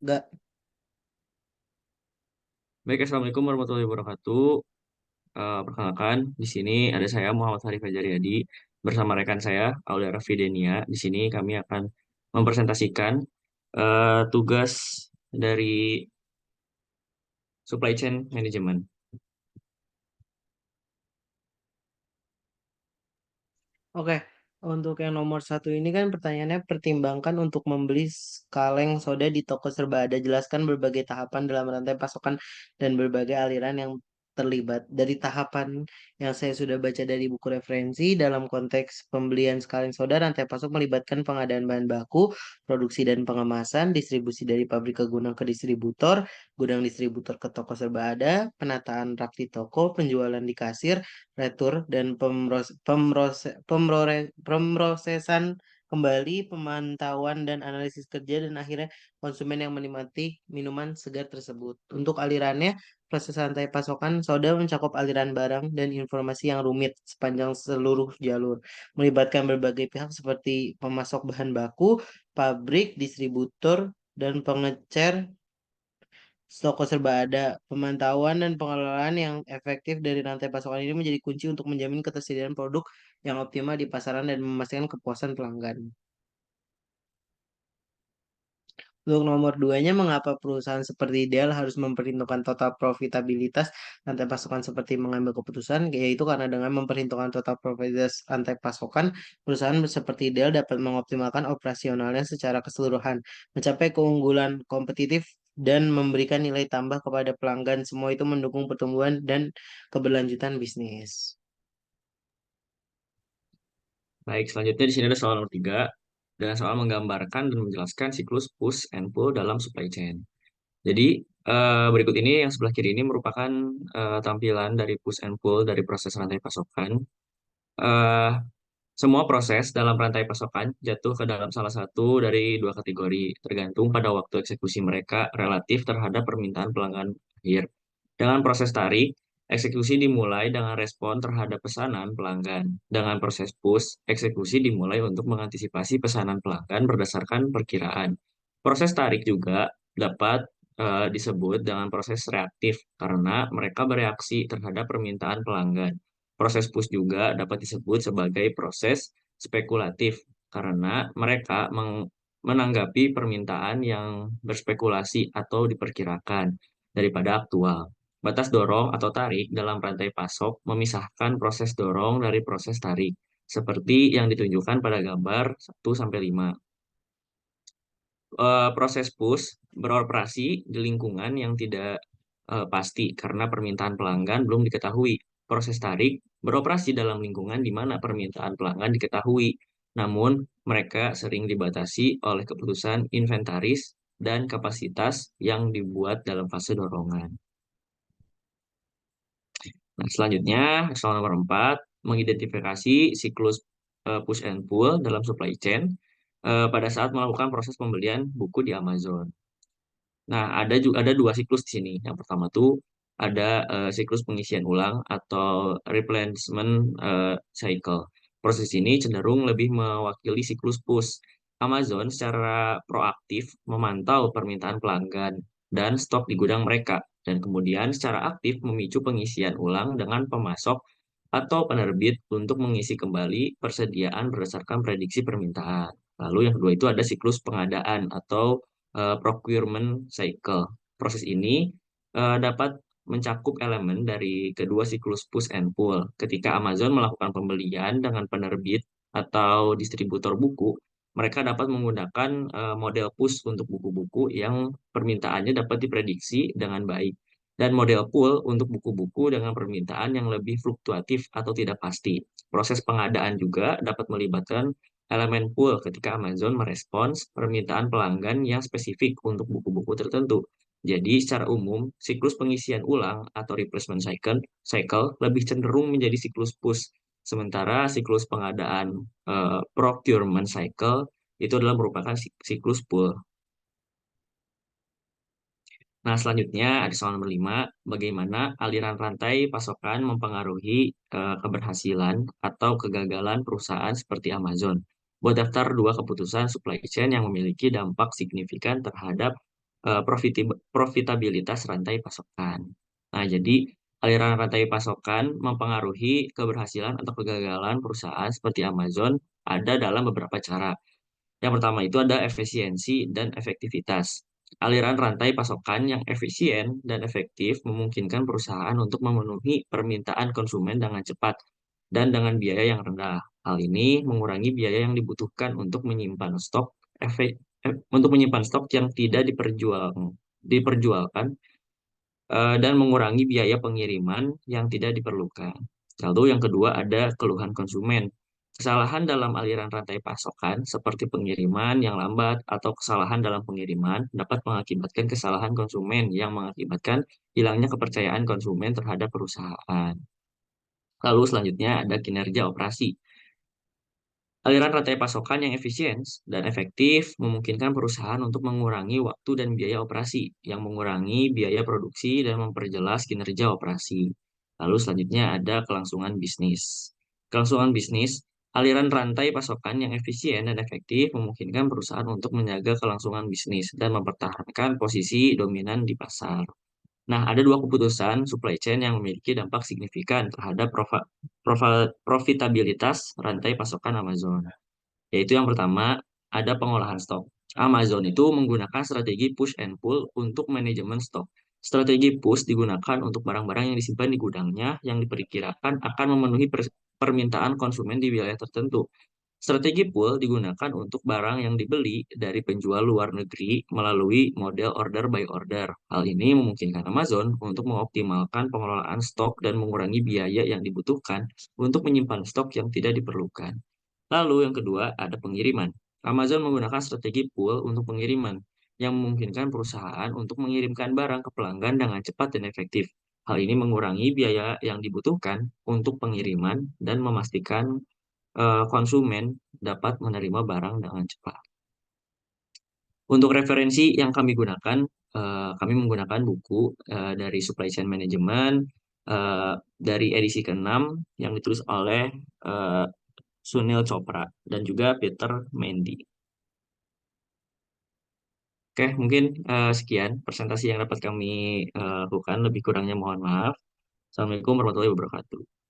Enggak. Baik, Assalamualaikum warahmatullahi wabarakatuh. Perkenalkan, di sini ada saya Muhammad Harif Fajaryadi bersama rekan saya Aulia Rafidenia. Di sini kami akan mempresentasikan tugas dari supply chain management. Oke, untuk yang nomor satu ini kan pertanyaannya pertimbangkan untuk membeli kaleng soda di toko serba ada. Jelaskan berbagai tahapan dalam rantai pasokan dan berbagai aliran yang terlibat. Dari tahapan yang saya sudah baca dari buku referensi, dalam konteks pembelian kaleng soda, rantai pasok melibatkan pengadaan bahan baku, produksi dan pengemasan, distribusi dari pabrik ke gudang ke distributor, gudang distributor ke toko serba ada, penataan rak di toko, penjualan di kasir, retur dan pemrosesan kembali, pemantauan dan analisis kerja, dan akhirnya konsumen yang menikmati minuman segar tersebut. Untuk alirannya, proses rantai pasokan soda mencakup aliran barang dan informasi yang rumit sepanjang seluruh jalur, melibatkan berbagai pihak seperti pemasok bahan baku, pabrik, distributor, dan pengecer toko serba ada. Pemantauan dan pengelolaan yang efektif dari rantai pasokan ini menjadi kunci untuk menjamin ketersediaan produk yang optimal di pasaran dan memastikan kepuasan pelanggan. Untuk nomor duanya, mengapa perusahaan seperti Dell harus memperhitungkan total profitabilitas rantai pasokan seperti mengambil keputusan, yaitu karena dengan memperhitungkan total profitabilitas rantai pasokan, perusahaan seperti Dell dapat mengoptimalkan operasionalnya secara keseluruhan, mencapai keunggulan kompetitif, dan memberikan nilai tambah kepada pelanggan. Semua itu mendukung pertumbuhan dan keberlanjutan bisnis. Baik, selanjutnya di sini ada soal nomor 3, dengan soal menggambarkan dan menjelaskan siklus push and pull dalam supply chain. Jadi, berikut ini yang sebelah kiri ini merupakan tampilan dari push and pull dari proses rantai pasokan. Eh, Semua proses dalam rantai pasokan jatuh ke dalam salah satu dari dua kategori, tergantung pada waktu eksekusi mereka relatif terhadap permintaan pelanggan akhir. Dengan proses tarik, eksekusi dimulai dengan respon terhadap pesanan pelanggan. Dengan proses push, eksekusi dimulai untuk mengantisipasi pesanan pelanggan berdasarkan perkiraan. Proses tarik juga dapat disebut dengan proses reaktif karena mereka bereaksi terhadap permintaan pelanggan. Proses push juga dapat disebut sebagai proses spekulatif karena mereka menanggapi permintaan yang berspekulasi atau diperkirakan daripada aktual. Batas dorong atau tarik dalam rantai pasok memisahkan proses dorong dari proses tarik, seperti yang ditunjukkan pada gambar 1-5. Proses push beroperasi di lingkungan yang tidak pasti karena permintaan pelanggan belum diketahui. Proses tarik beroperasi dalam lingkungan di mana permintaan pelanggan diketahui, namun mereka sering dibatasi oleh keputusan inventaris dan kapasitas yang dibuat dalam fase dorongan. Nah, selanjutnya, soal nomor 4, mengidentifikasi siklus push and pull dalam supply chain pada saat melakukan proses pembelian buku di Amazon. Nah, ada dua siklus di sini. Yang pertama tuh ada siklus pengisian ulang atau replenishment cycle. Proses ini cenderung lebih mewakili siklus push. Amazon secara proaktif memantau permintaan pelanggan dan stok di gudang mereka, dan kemudian secara aktif memicu pengisian ulang dengan pemasok atau penerbit untuk mengisi kembali persediaan berdasarkan prediksi permintaan. Lalu yang kedua itu ada siklus pengadaan atau procurement cycle. Proses ini dapat mencakup elemen dari kedua siklus push and pull. Ketika Amazon melakukan pembelian dengan penerbit atau distributor buku, mereka dapat menggunakan model push untuk buku-buku yang permintaannya dapat diprediksi dengan baik, dan model pull untuk buku-buku dengan permintaan yang lebih fluktuatif atau tidak pasti. Proses pengadaan juga dapat melibatkan elemen pull ketika Amazon merespons permintaan pelanggan yang spesifik untuk buku-buku tertentu. Jadi, secara umum, siklus pengisian ulang atau replacement cycle lebih cenderung menjadi siklus push, sementara siklus pengadaan procurement cycle itu adalah merupakan siklus pull. Nah, selanjutnya ada soal nomor 5, bagaimana aliran rantai pasokan mempengaruhi keberhasilan atau kegagalan perusahaan seperti Amazon. Buat daftar dua keputusan supply chain yang memiliki dampak signifikan terhadap profitabilitas rantai pasokan. Nah, jadi aliran rantai pasokan mempengaruhi keberhasilan atau kegagalan perusahaan seperti Amazon ada dalam beberapa cara. Yang pertama itu ada efisiensi dan efektivitas. Aliran rantai pasokan yang efisien dan efektif memungkinkan perusahaan untuk memenuhi permintaan konsumen dengan cepat dan dengan biaya yang rendah. Hal ini mengurangi biaya yang dibutuhkan untuk menyimpan stok yang tidak diperjualkan dan mengurangi biaya pengiriman yang tidak diperlukan. Lalu yang kedua ada keluhan konsumen. Kesalahan dalam aliran rantai pasokan seperti pengiriman yang lambat atau kesalahan dalam pengiriman dapat mengakibatkan kesalahan konsumen yang mengakibatkan hilangnya kepercayaan konsumen terhadap perusahaan. Lalu selanjutnya ada kinerja operasi. Aliran rantai pasokan yang efisien dan efektif memungkinkan perusahaan untuk mengurangi waktu dan biaya operasi, yang mengurangi biaya produksi dan memperjelas kinerja operasi. Lalu selanjutnya ada kelangsungan bisnis. Kelangsungan bisnis, aliran rantai pasokan yang efisien dan efektif memungkinkan perusahaan untuk menjaga kelangsungan bisnis dan mempertahankan posisi dominan di pasar. Nah, ada dua keputusan supply chain yang memiliki dampak signifikan terhadap profitabilitas rantai pasokan Amazon. Yaitu yang pertama, ada pengolahan stok. Amazon itu menggunakan strategi push and pull untuk manajemen stok. Strategi push digunakan untuk barang-barang yang disimpan di gudangnya yang diperkirakan akan memenuhi permintaan konsumen di wilayah tertentu. Strategi pull digunakan untuk barang yang dibeli dari penjual luar negeri melalui model order by order. Hal ini memungkinkan Amazon untuk mengoptimalkan pengelolaan stok dan mengurangi biaya yang dibutuhkan untuk menyimpan stok yang tidak diperlukan. Lalu yang kedua ada pengiriman. Amazon menggunakan strategi pool untuk pengiriman yang memungkinkan perusahaan untuk mengirimkan barang ke pelanggan dengan cepat dan efektif. Hal ini mengurangi biaya yang dibutuhkan untuk pengiriman dan memastikan konsumen dapat menerima barang dengan cepat. Untuk referensi yang kami gunakan, kami menggunakan buku dari Supply Chain Management dari edisi ke-6 yang ditulis oleh eh, Sunil Chopra dan juga Peter Mendy. Oke, mungkin sekian presentasi yang dapat kami lakukan. Lebih kurangnya mohon maaf. Assalamualaikum warahmatullahi wabarakatuh.